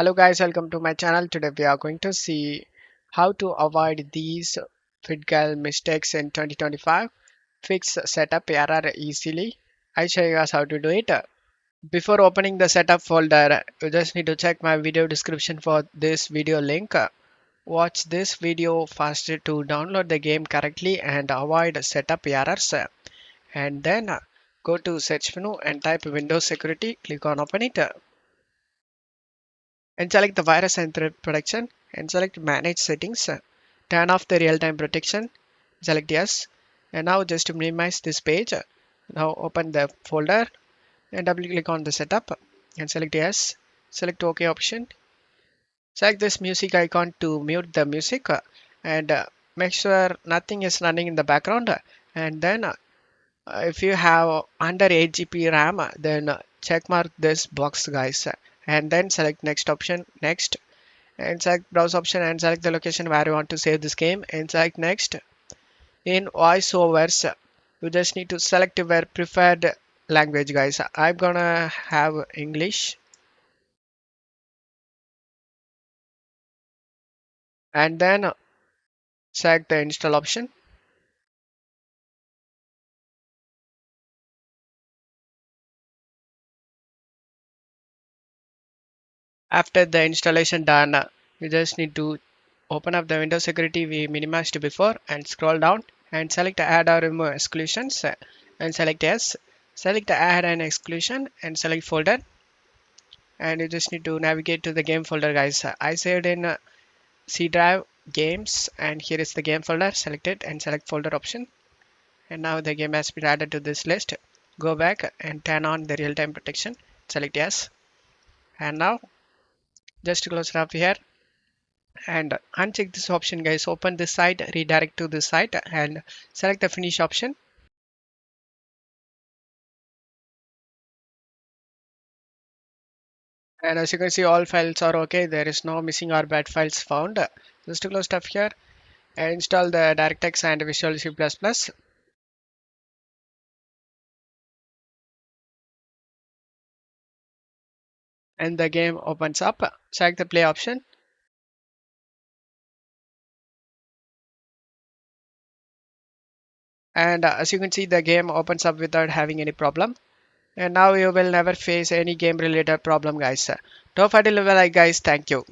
Hello guys, welcome to my channel. Today we are going to see how to avoid these FitGal mistakes in 2025. Fix setup error easily. I show you guys how to do it. Before opening the setup folder, you just need to check my video description for this video link. Watch this video first to download the game correctly and avoid setup errors. And then go to search menu and type Windows Security. Click on open it. And select the virus and threat protection and select manage settings. Turn off the real-time protection, select yes. And now just to minimize this page, now open the folder and double click on the setup and select yes. Select OK option. Select this music icon to mute the music and make sure nothing is running in the background. And then if you have under 8 GB RAM, then check mark this box guys, and then select next option, next, and select browse option and select the location where you want to save this game and select next. In voiceovers, you just need to select your preferred language guys. I'm gonna have English and then select the install option. After the installation done, you just need to open up the Windows security we minimized before and scroll down and select add or remove exclusions and select yes. Select add an exclusion and select folder, and you just need to navigate to the game folder guys. I saved in C drive games, and here is the game folder. Select it and select folder option, and now the game has been added to this list. Go back and turn on the real-time protection. Select yes, and now just close it up here and uncheck this option guys. Open this site, redirect to this site and select the finish option. And as you can see, all files are okay. There is no missing or bad files found. Just to close stuff here and install the DirectX and Visual C++. And the game opens up. Select the play option. And as you can see, the game opens up without having any problem. And now you will never face any game related problem guys. Don't forget to leave a like guys. Thank you.